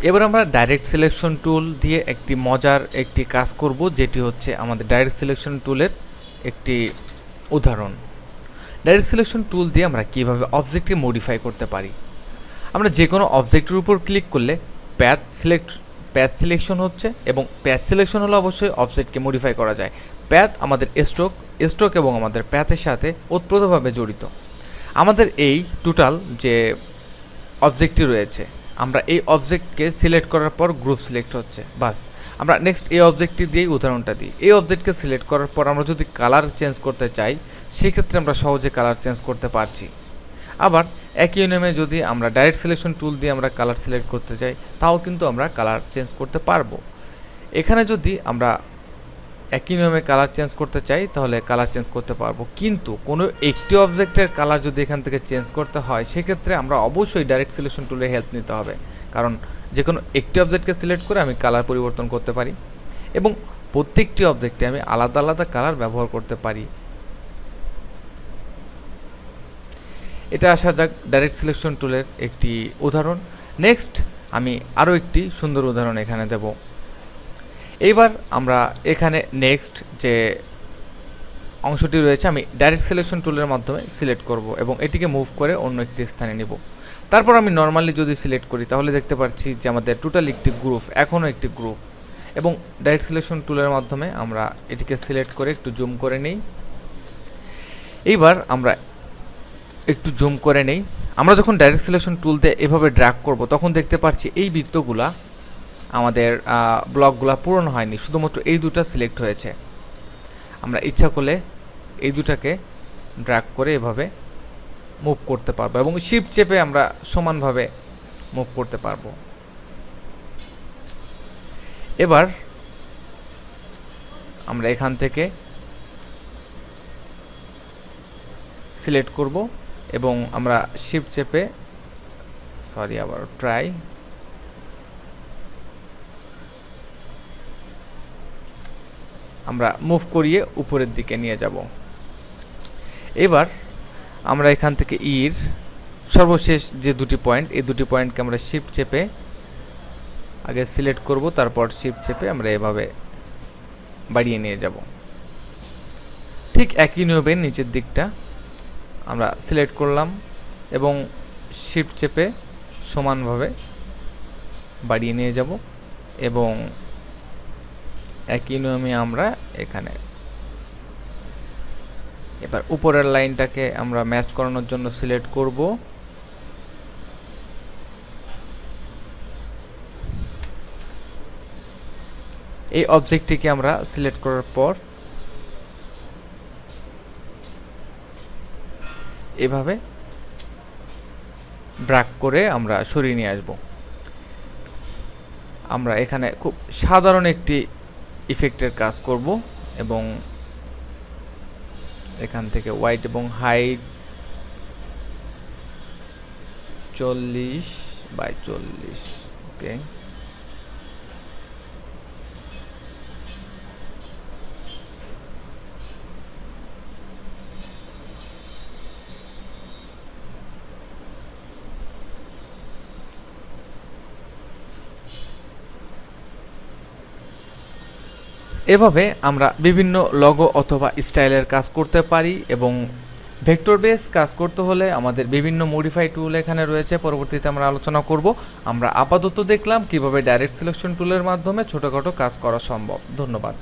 এবার আমরা direct selection tool দিয়ে একটি মজার একটি কাজ করব, যেটি হচ্ছে আমাদের ডাইরেক্ট সিলেকশন টুলের একটি উদাহরণ। ডাইরেক্ট সিলেকশন টুল দিয়ে আমরা কীভাবে অবজেক্টকে মডিফাই করতে পারি। আমরা যে কোনো অবজেক্টের উপর ক্লিক করলে প্যাথ সিলেকশন হচ্ছে, এবং প্যাথ সিলেকশন হলে অবশ্যই অবজেক্টকে মডিফাই করা যায়। প্যাথ আমাদের স্ট্রোক এবং আমাদের প্যাথের সাথে ওতপ্রোতভাবে জড়িত। আমাদের এই টোটাল যে অবজেক্টটি রয়েছে, আমরা এই অবজেক্টকে সিলেক্ট করার পর গ্রুপ সিলেক্ট হচ্ছে, বাস। আমরা নেক্সট এই অবজেক্টটি দিয়েই উদাহরণটা দিই। এই অবজেক্টকে সিলেক্ট করার পর আমরা যদি কালার চেঞ্জ করতে চাই, সেক্ষেত্রে আমরা সহজে কালার চেঞ্জ করতে পারছি। আবার একই নিয়মে যদি আমরা ডাইরেক্ট সিলেকশন টুল দিয়ে আমরা কালার সিলেক্ট করতে চাই, তাও কিন্তু আমরা কালার চেঞ্জ করতে পারবো। এখানে যদি আমরা একই নিয়মে কালার চেঞ্জ করতে চাই, তাহলে কালার চেঞ্জ করতে পারবো। কিন্তু কোনো একটি অবজেক্টের কালার যদি এখান থেকে চেঞ্জ করতে হয়, সেক্ষেত্রে আমরা অবশ্যই ডাইরেক্ট সিলেকশন টুলের হেল্প নিতে হবে, কারণ যে কোনো একটি অবজেক্টকে সিলেক্ট করে আমি কালার পরিবর্তন করতে পারি, এবং প্রত্যেকটি অবজেক্টে আমি আলাদা আলাদা কালার ব্যবহার করতে পারি। এটা আসা যাক ডাইরেক্ট সিলেকশন টুলের একটি উদাহরণ। নেক্সট আমি আরও একটি সুন্দর উদাহরণ এখানে দেব। এইবার আমরা এখানে নেক্সট যে অংশটি রয়েছে, আমি ডাইরেক্ট সিলেকশন টুলের মাধ্যমে সিলেক্ট করব এবং এটিকে মুভ করে অন্য একটি স্থানে নিব। তারপর আমি নর্মালি যদি সিলেক্ট করি, তাহলে দেখতে পাচ্ছি যে আমাদের টোটাল একটি গ্রুপ, এখনও একটি গ্রুপ। এবং ডাইরেক্ট সিলেকশন টুলের মাধ্যমে আমরা এটিকে সিলেক্ট করে একটু জুম করে নিই। এইবার আমরা একটু জুম করে নেই। আমরা যখন ডাইরেক্ট সিলেকশন টুল দিয়ে এভাবে ড্র্যাগ করব, তখন দেখতে পাচ্ছি এই বৃত্তগুলা, আমাদের ব্লকগুলা পূরণ হয়নি, শুধুমাত্র এই দুটো সিলেক্ট হয়েছে। আমরা ইচ্ছা করলে এই দুটাকে ড্র্যাগ করে এভাবে মুভ করতে পারবো, এবং শিফট চেপে আমরা সমানভাবে মুভ করতে পারবো। এবার আমরা এখান থেকে সিলেক্ট করব এবং আমরা শিফট চেপে আমরা মুভ করিয়ে উপরের দিকে নিয়ে যাব। এবার আমরা এখান থেকে সর্বশেষ যে দুটি পয়েন্ট, এই দুটি পয়েন্টকে আমরা শিফট চেপে আগে সিলেক্ট করব, তারপর শিফট চেপে আমরা এভাবে বাড়িয়ে নিয়ে যাব। ঠিক একই নিয়মে নিচের দিকটা আমরা সিলেক্ট করলাম এবং শিফট চেপে সমানভাবে বাড়িয়ে নিয়ে যাব, এবং একই নিয়মে আমরা এখানে এবার উপরের লাইনটাকে আমরা ম্যাচ করানোর জন্য সিলেক্ট করব। এই অবজেক্টটিকে আমরা সিলেক্ট করার পর এভাবে ড্র্যাগ করে আমরা সরিয়ে নিয়ে আসব। আমরা এখানে খুব সাধারণ একটি ইফেক্টের কাজ করব, এবং এখান থেকে হোয়াইট এবং হাইট 40x40, ওকে। এভাবে আমরা বিভিন্ন লগো অথবা স্টাইলের কাজ করতে পারি, এবং ভেক্টর বেস কাজ করতে হলে আমাদের বিভিন্ন মডিফাই টুল এখানে রয়েছে, পরবর্তীতে আমরা আলোচনা করব। আমরা আপাতত দেখলাম কিভাবে ডাইরেক্ট সিলেকশন টুলের মাধ্যমে ছোটখাটো কাজ করা সম্ভব। ধন্যবাদ।